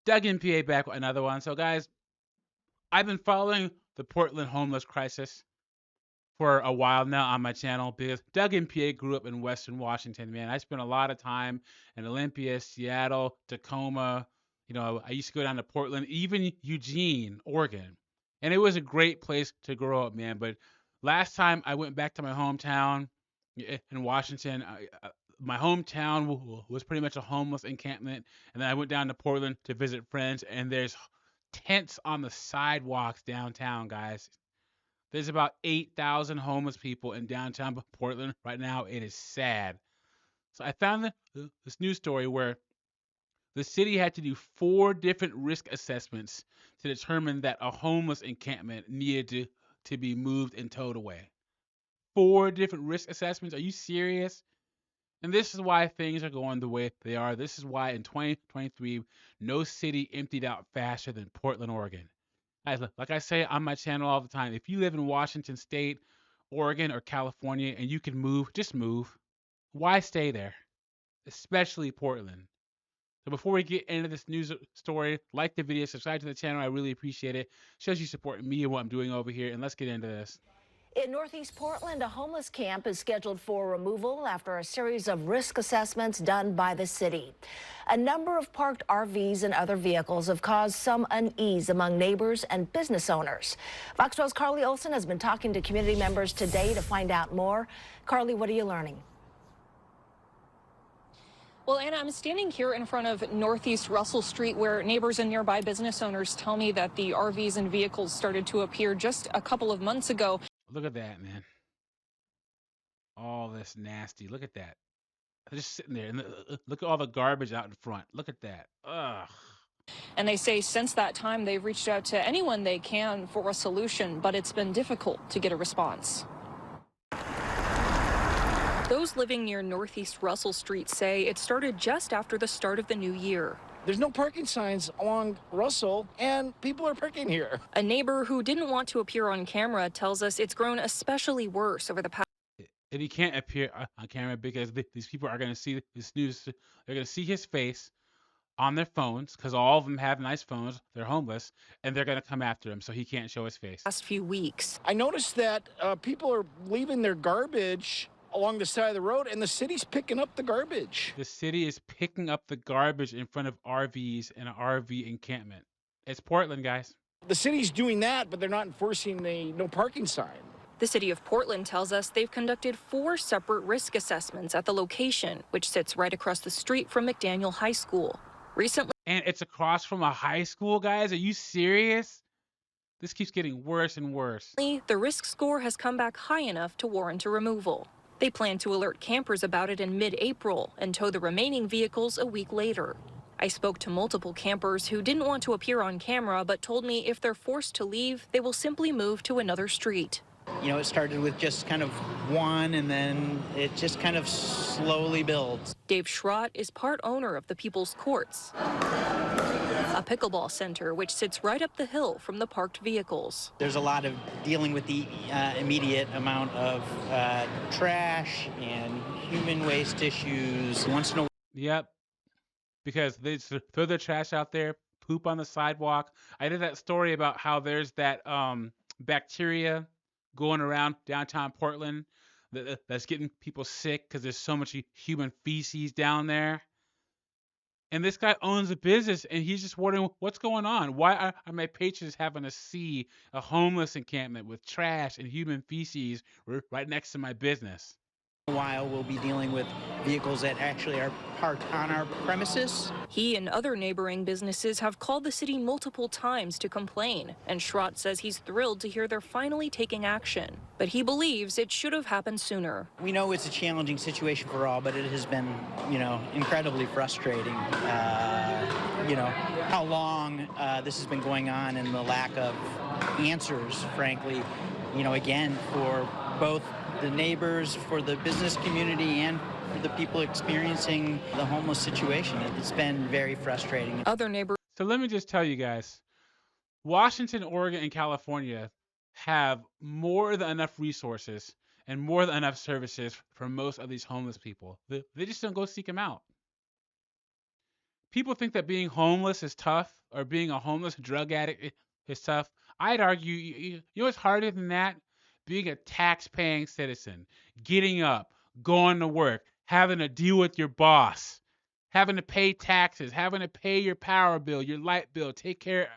Doug in PA back with another one. So, guys, I've been following the Portland homeless crisis for a while now on my channel because Doug in PA grew up in Western Washington, man. I spent a lot of time in Olympia, Seattle, Tacoma. I used to go down to Portland, even Eugene, Oregon. And it was a great place to grow up, man. But last time I went back to my hometown in Washington, my hometown was pretty much a homeless encampment. And then I went down to Portland to visit friends, and there's tents on the sidewalks downtown, guys. There's about 8,000 homeless people in downtown Portland right now. It is sad. So I found this news story where the city had to do 4 different risk assessments to determine that a homeless encampment needed to be moved and towed away. 4 different risk assessments? Are you serious? And this is why things are going the way they are. This is why in 2023, no city emptied out faster than Portland, Oregon. Like I say on my channel all the time, if you live in Washington State, Oregon, or California and you can move, just move. Why stay there? Especially Portland. So before we get into this news story, like the video, subscribe to the channel. I really appreciate it. Shows you support me and what I'm doing over here. And let's get into this. In Northeast Portland, a homeless camp is scheduled for removal after a series of risk assessments done by the city. A number of parked RVs and other vehicles have caused some unease among neighbors and business owners. Fox 12's Carly Olson has been talking to community members today to find out more. Carly, what are you learning? Well, Anna, I'm standing here in front of Northeast Russell Street, where neighbors and nearby business owners tell me that the RVs and vehicles started to appear just a couple of months ago. Look at that, man. All this nasty. Look at that. They're just sitting there. And look at all the garbage out in front. Look at that. Ugh. And they say since that time, they've reached out to anyone they can for a solution, but it's been difficult to get a response. Those living near Northeast Russell Street say it started just after the start of the new year. There's no parking signs along Russell, and people are parking here. A neighbor who didn't want to appear on camera tells us it's grown especially worse over the past. And he can't appear on camera because these people are going to see this news. They're going to see his face on their phones because all of them have nice phones. They're homeless, and they're going to come after him, so he can't show his face. Last few weeks. I noticed that people are leaving their garbage along the side of the road, and the city's picking up the garbage. The city is picking up the garbage in front of RVs in an RV encampment. It's Portland, guys. The city's doing that, but they're not enforcing the no parking sign. The city of Portland tells us they've conducted 4 separate risk assessments at the location, which sits right across the street from McDaniel High School. Recently, and it's across from a high school, guys. Are you serious? This keeps getting worse and worse. The risk score has come back high enough to warrant a removal. They plan to alert campers about it in mid-April and tow the remaining vehicles a week later. I spoke to multiple campers who didn't want to appear on camera, but told me if they're forced to leave, they will simply move to another street. You know, it started with just kind of one, and then it just kind of slowly builds. Dave Schrott is part owner of the People's Courts, a pickleball center which sits right up the hill from the parked vehicles. There's a lot of dealing with the immediate amount of trash and human waste issues. Once in a while. Yep. Because they just throw their trash out there, poop on the sidewalk. I did that story about how there's that bacteria going around downtown Portland that's getting people sick because there's so much human feces down there. And this guy owns a business, and he's just wondering what's going on. Why are my patrons having to see a homeless encampment with trash and human feces right next to my business? In a while, we'll be dealing with vehicles that actually are parked on our premises. He and other neighboring businesses have called the city multiple times to complain, and Schrott says he's thrilled to hear they're finally taking action. But he believes it should have happened sooner. We know it's a challenging situation for all, but it has been, incredibly frustrating. How long this has been going on and the lack of answers, frankly, again, for both the neighbors, for the business community, and for the people experiencing the homeless situation. It's been very frustrating. Other neighbors. So let me just tell you guys, Washington, Oregon, and California have more than enough resources and more than enough services for most of these homeless people. They just don't go seek them out. People think that being homeless is tough or being a homeless drug addict is tough. I'd argue, you know what's harder than that? Being a tax-paying citizen, getting up, going to work, having to deal with your boss, having to pay taxes, having to pay your power bill, your light bill, take care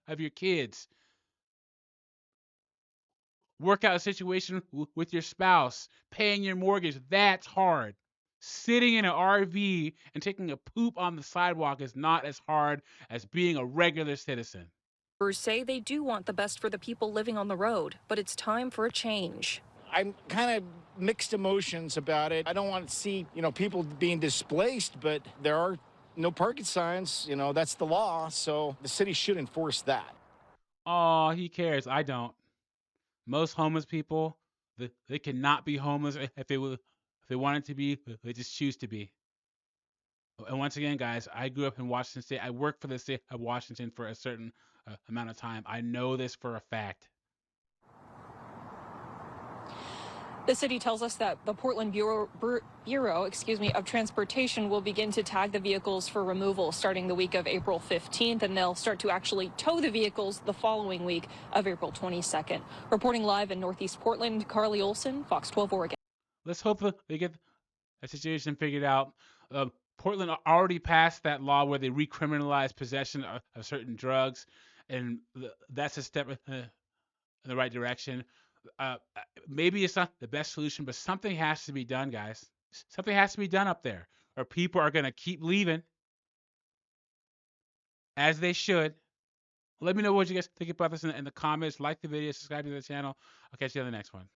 of your kids, work out a situation with your spouse, paying your mortgage. That's hard. Sitting in an RV and taking a poop on the sidewalk is not as hard as being a regular citizen. Neighbors say they do want the best for the people living on the road, but it's time for a change. I'm kind of mixed emotions about it. I don't want to see, people being displaced, but there are no parking signs. That's the law, so the city should enforce that. Oh, he cares. I don't. Most homeless people, they cannot be homeless if they wanted to be. They just choose to be. And once again, guys, I grew up in Washington State. I worked for the state of Washington for a certain amount of time. I know this for a fact. The city tells us that the Portland Bureau of Transportation will begin to tag the vehicles for removal starting the week of April 15th, and they'll start to actually tow the vehicles the following week of April 22nd. Reporting live in Northeast Portland, Carly Olson, Fox 12 Oregon. Let's hope they get a situation figured out. Portland already passed that law where they recriminalize possession of certain drugs, and that's a step in the right direction. Maybe it's not the best solution, but something has to be done, guys. Something has to be done up there, or people are going to keep leaving, as they should. Let me know what you guys think about this in the comments. Like the video, subscribe to the channel. I'll catch you on the next one.